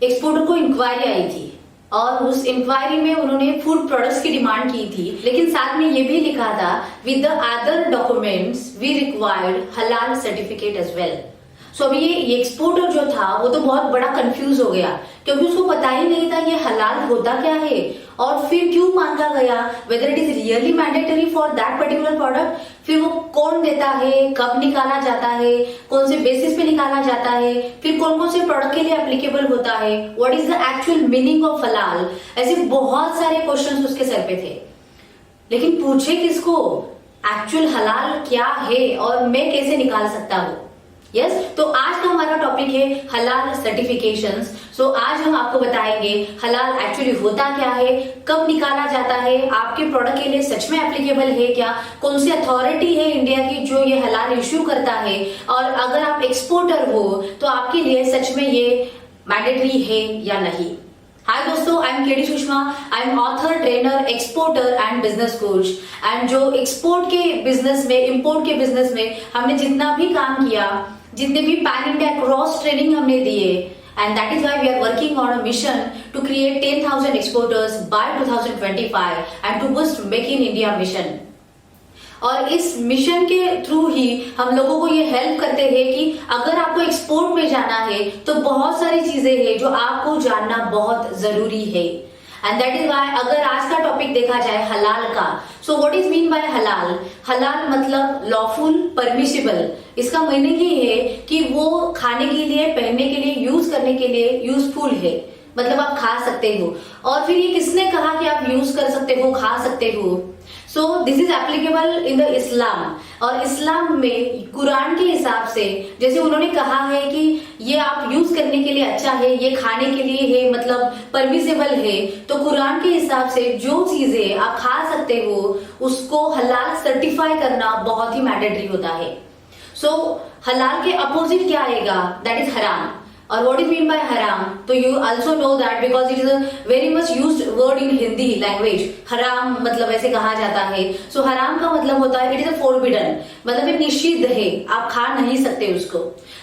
Exporter को inquiry आई थी और उस इंक्वायरी में उन्होंने फूड प्रोडक्ट्स की डिमांड की थी, लेकिन साथ में ये भी लिखा था with the other documents we required halal certificate as well. So अभी ये एक्सपोर्टर जो था वो तो बहुत बड़ा कंफ्यूज हो गया, क्योंकि उसको पता ही नहीं था ये हलाल होता क्या है और फिर क्यों मांगा गया, whether it is really mandatory for that particular product, फिर वो कौन देता है, कब निकाला जाता है, कौन से बेसिस पे निकाला जाता है, फिर कौन कौन से प्रोडक्ट के लिए एप्लीकेबल होता है, what is the actual meaning of हलाल। ऐसे बहुत सारे क्वेश्चंस उसके सर पे थे, लेकिन पूछे किसको, एक्चुअल हलाल क्या है और मैं कैसे निकाल सकता हूँ। यस तो आज का हमारा टॉपिक है हलाल सर्टिफिकेशंस। सो आज हम आपको बताएंगे हलाल एक्चुअली होता क्या है, कब निकाला जाता है, आपके प्रोडक्ट के लिए सच में एप्लीकेबल है क्या, कौन सी अथॉरिटी है इंडिया की जो ये हलाल इश्यू करता है, और अगर आप एक्सपोर्टर हो तो आपके लिए सच में ये मैंडेटरी है या नहीं। हाय दोस्तों, I am KD Sushma. I am author, trainer, exporter and business coach. And जो एक्सपोर्ट के बिजनेस में, इंपोर्ट के बिजनेस में हमने जितना भी काम किया, जितने भी पैन इंडिया क्रॉस ट्रेनिंग हमने दिए, and that is why we are working on a mission to create 10,000 exporters by 2025 and to boost make in India mission. और इस मिशन के थ्रू ही हम लोगों को ये हेल्प करते हैं कि अगर आपको एक्सपोर्ट में जाना है तो बहुत सारी चीजें हैं जो आपको जानना बहुत जरूरी है। एंड दैट इज व्हाई अगर आज का टॉपिक देखा जाए हलाल का, so what is mean by हलाल। हलाल मतलब लॉफुल, परमिसिबल। इसका मीनिंग ही है कि वो खाने के लिए, पहनने के लिए, यूज करने के लिए यूजफुल है, मतलब आप खा सकते हो। और फिर ये किसने कहा कि आप यूज कर सकते हो, खा सकते हो। So this is applicable in the Islam. और इस्लाम में कुरान के हिसाब से जैसे उन्होंने कहा है कि ये आप यूज करने के लिए अच्छा है, ये खाने के लिए है, मतलब परमिसेबल है, तो कुरान के हिसाब से जो चीजें आप खा सकते हो उसको हलाल सर्टिफाई करना बहुत ही मैंडेटरी होता है। सो हलाल के अपोजिट क्या आएगा, दैट इज हराम। और what is mean by haram, तो you also know that because it is a very much used word in Hindi language। हराम मतलब ऐसे कहा जाता है। सो हराम का मतलब होता है it is a forbidden, मतलब ये निषिद्ध है, आप खा नहीं सकते उसको।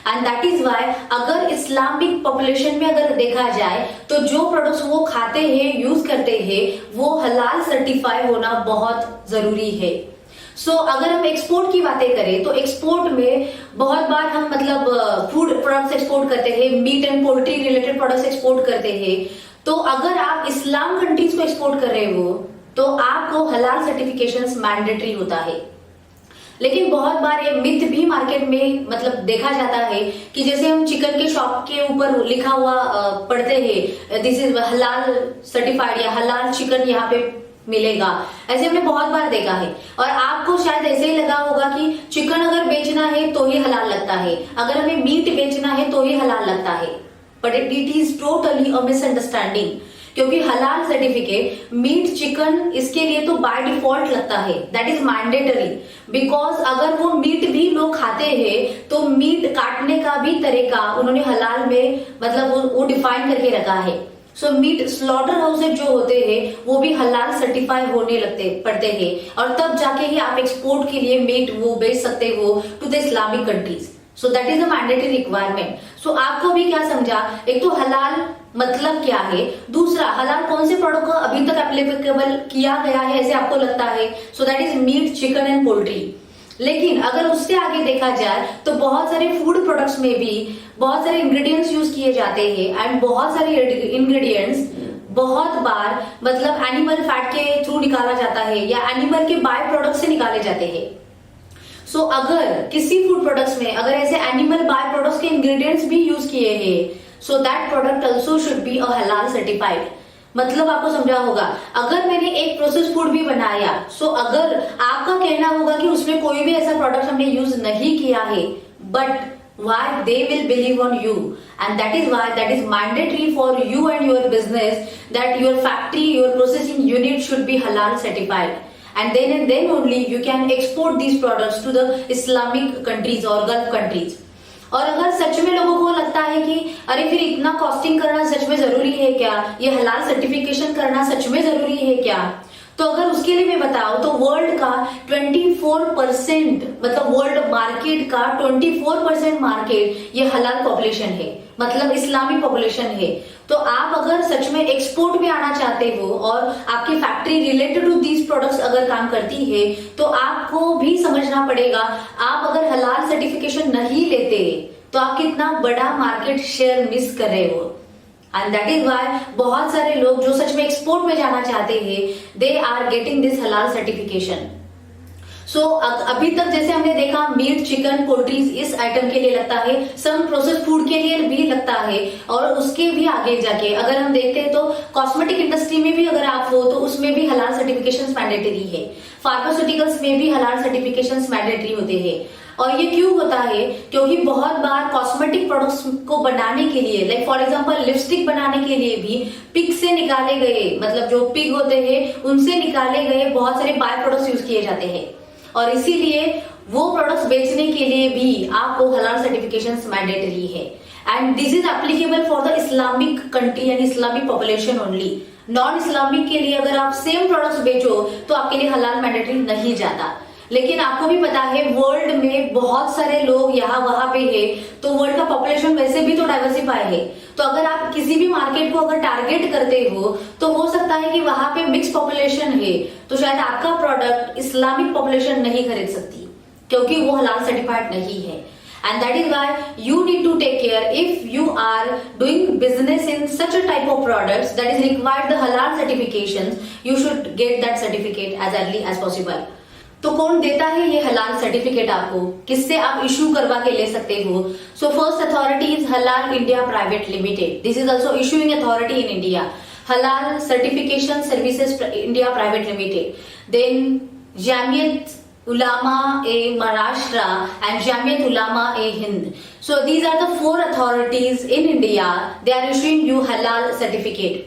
एंड दैट इज वाई अगर इस्लामिक पॉपुलेशन में अगर देखा जाए तो जो प्रोडक्ट्स वो खाते हैं, यूज करते हैं, वो हलाल सर्टिफाई होना बहुत जरूरी है। सो अगर हम एक्सपोर्ट की बातें करें तो एक्सपोर्ट में बहुत बार हम मतलब फूड प्रोडक्ट्स एक्सपोर्ट करते हैं, meat and poultry related products export करते हैं। तो अगर आप इस्लाम कंट्रीज को एक्सपोर्ट कर रहे हो तो आपको हलाल सर्टिफिकेशंस मैंडेटरी होता है। लेकिन बहुत बार ये मिथ भी मार्केट में मतलब देखा जाता है कि जैसे हम चिकन के शॉप के ऊपर लिखा हुआ पढ़ते हैं दिस इज हलाल सर्टिफाइड या हलाल चिकन यहाँ पे मिलेगा, ऐसे हमने बहुत बार देखा है। और आपको शायद ऐसे ही लगा होगा कि चिकन अगर बेचना है तो ही हलाल लगता है, अगर हमें मीट बेचना है तो ही हलाल लगता है। But it is totally a misunderstanding, क्योंकि हलाल सर्टिफिकेट मीट, चिकन इसके लिए तो बाय डिफॉल्ट लगता है, दैट इज मैंडेटरी। बिकॉज अगर वो मीट भी लोग खाते हैं तो मीट काटने का भी तरीका उन्होंने हलाल में मतलब वो डिफाइन करके रखा है। सो मीट स्लॉटर हाउसेज जो होते हैं वो भी हलाल सर्टिफाई होने पड़ते हैं, और तब जाके ही आप एक्सपोर्ट के लिए मीट वो बेच सकते हो to the Islamic countries. So that is the mandatory requirement. So आपको भी क्या समझा, एक तो हलाल मतलब क्या है, दूसरा हलाल कौन से प्रोडक्ट को अभी तक एप्लीकेबल किया गया है ऐसे आपको लगता है, so that is meat, chicken and poultry. लेकिन अगर उससे आगे देखा जाए तो बहुत सारे फूड प्रोडक्ट्स में भी बहुत सारे इंग्रेडिएंट्स यूज किए जाते हैं, एंड बहुत सारे इंग्रेडिएंट्स बहुत बार मतलब एनिमल फैट के थ्रू निकाला जाता है या एनिमल के बाय प्रोडक्ट से निकाले जाते हैं। सो अगर किसी फूड प्रोडक्ट्स में अगर ऐसे एनिमल बाय प्रोडक्ट्स के इंग्रेडिएंट्स भी यूज किए हैं, so that product also should be a हलाल सर्टिफाइड। मतलब आपको समझा होगा, अगर मैंने एक प्रोसेस फूड भी बनाया, सो अगर आपका कहना होगा कि उसमें कोई भी ऐसा प्रोडक्ट हमने यूज नहीं किया है, but why they will believe on you, and that is why that is mandatory for you and your business that your factory, your processing unit should be halal certified, and then only you can export these products to the Islamic countries or Gulf countries। और अगर सच में लोगों को लगता है कि अरे फिर इतना कॉस्टिंग करना सच में जरूरी है क्या, ये हलाल सर्टिफिकेशन करना सच में जरूरी है क्या, तो अगर उसके लिए मैं बताऊं तो वर्ल्ड का 24% मतलब वर्ल्ड मार्केट का 24% मार्केट ये हलाल पॉपुलेशन है। मतलब इस्लामिक पॉपुलेशन है, तो आप अगर सच में एक्सपोर्ट में आना चाहते हो और आपकी factory related to these products अगर काम करती है, तो आपको भी समझना पड़ेगा आप अगर हलाल सर्टिफिकेशन नहीं लेते तो आप कितना बड़ा मार्केट शेयर मिस कर रहे हो। एंड दैट इज वाई बहुत सारे लोग जो सच में एक्सपोर्ट में जाना चाहते हैं, दे आर गेटिंग दिस हलाल सर्टिफिकेशन। सो अभी तक जैसे हमने देखा मीट, चिकन, पोल्ट्रीज इस आइटम के लिए लगता है, सम प्रोसेस फूड के लिए भी लगता है, और उसके भी आगे जाके अगर हम देखते हैं तो कॉस्मेटिक इंडस्ट्री में भी अगर आप हो तो उसमें भी हलाल सर्टिफिकेशन मैंडेटरी है, फार्मास्यूटिकल्स में भी हलाल सर्टिफिकेशन मैंडेटरी होते हैं। और ये क्यों होता है? क्योंकि बहुत बार कॉस्मेटिक प्रोडक्ट्स को बनाने के लिए, लाइक फॉर एग्जांपल लिपस्टिक बनाने के लिए भी पिग से निकाले गए, मतलब जो पिग होते हैं उनसे निकाले गए बहुत सारे बाय प्रोडक्ट्स यूज किए जाते हैं, और इसीलिए वो प्रोडक्ट्स बेचने के लिए भी आपको हलाल सर्टिफिकेशन मैंडेटरी है। And this is applicable for the Islamic country and Islamic population only. Non Islamic के लिए अगर आप सेम प्रोडक्ट्स बेचो तो आपके लिए हलाल मैंडेटरी नहीं जाता। लेकिन आपको भी पता है वर्ल्ड में बहुत सारे लोग यहाँ वहां पे है, तो वर्ल्ड का पॉपुलेशन वैसे भी तो डाइवर्सिफाई है, तो अगर आप किसी भी मार्केट को अगर टारगेट करते हो तो हो सकता है कि वहां पे मिक्स पॉपुलेशन है, तो शायद आपका प्रोडक्ट इस्लामिक पॉपुलेशन नहीं खरीद सकती क्योंकि वो हलाल सर्टिफाइड नहीं है। And that is why you need to take care if you are doing business in such a type of products that is required the halal certifications, you should get that certificate as early as possible. तो कौन देता है ये हलाल certificate आपको, किससे आप issue करवा के ले सकते हो? So first authority is Halal India private limited, this is also issuing authority in India, Halal certification services India private limited. Then Jamiat Ulama e Maharashtra and Jamiat Ulama e Hind. So these are the 4 authorities in India. They are issuing you halal certificate.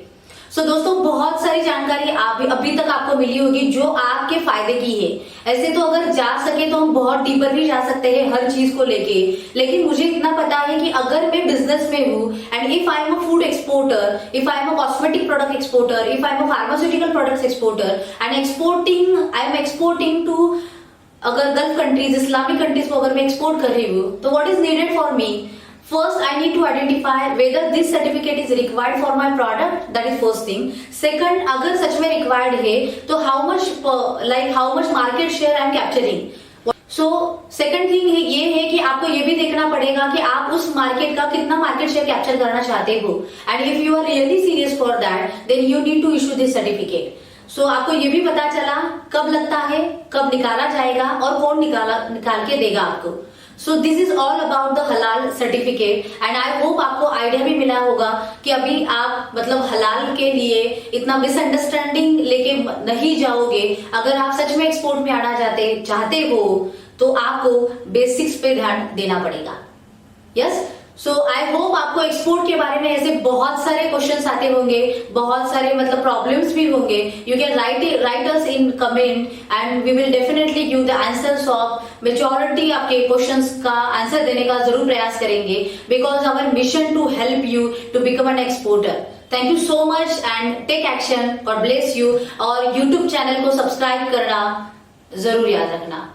So दोस्तों बहुत सारी जानकारी अभी तक आपको मिली होगी जो आपके फायदे की है। ऐसे तो अगर जा सके तो हम बहुत डीपर भी जा सकते हैं हर चीज को लेके, लेकिन मुझे इतना पता है कि अगर मैं बिजनेस में हूँ and if I am a food exporter, if I am a cosmetic product exporter, if I am a pharmaceutical products exporter and I am exporting to अगर गल्फ कंट्रीज, इस्लामिक कंट्रीज को अगर मैं export कर रही हूँ, तो what is needed for me? First, I need to identify whether this certificate is required for my product. That is first thing. Second, अगर सच में required है, तो how much market share I am capturing. So second thing है ये है कि आपको ये भी देखना पड़ेगा कि आप उस मार्केट का कितना मार्केट शेयर कैप्चर करना चाहते हो. And if you are really serious for that, then you need to issue this certificate. So आपको ये भी पता चला कब लगता है, कब निकाला जाएगा और कौन निकाल के देगा आपको. So this is all about the halal certificate and I hope आपको आइडिया भी मिला होगा कि अभी आप मतलब हलाल के लिए इतना मिसअंडरस्टैंडिंग लेके नहीं जाओगे. अगर आप सच में एक्सपोर्ट में आना चाहते हो तो आपको बेसिक्स पे ध्यान देना पड़ेगा. यस, सो आई होप आपको एक्सपोर्ट के बारे में ऐसे बहुत सारे क्वेश्चंस आते होंगे, बहुत सारे मतलब प्रॉब्लम्स भी होंगे. You can write us in comment and we will definitely give the answers of majority. आपके क्वेश्चंस का आंसर देने का जरूर प्रयास करेंगे because our mission to help you to become an exporter. Thank you so much and take action. God bless you. और YouTube channel को subscribe करना जरूर याद रखना.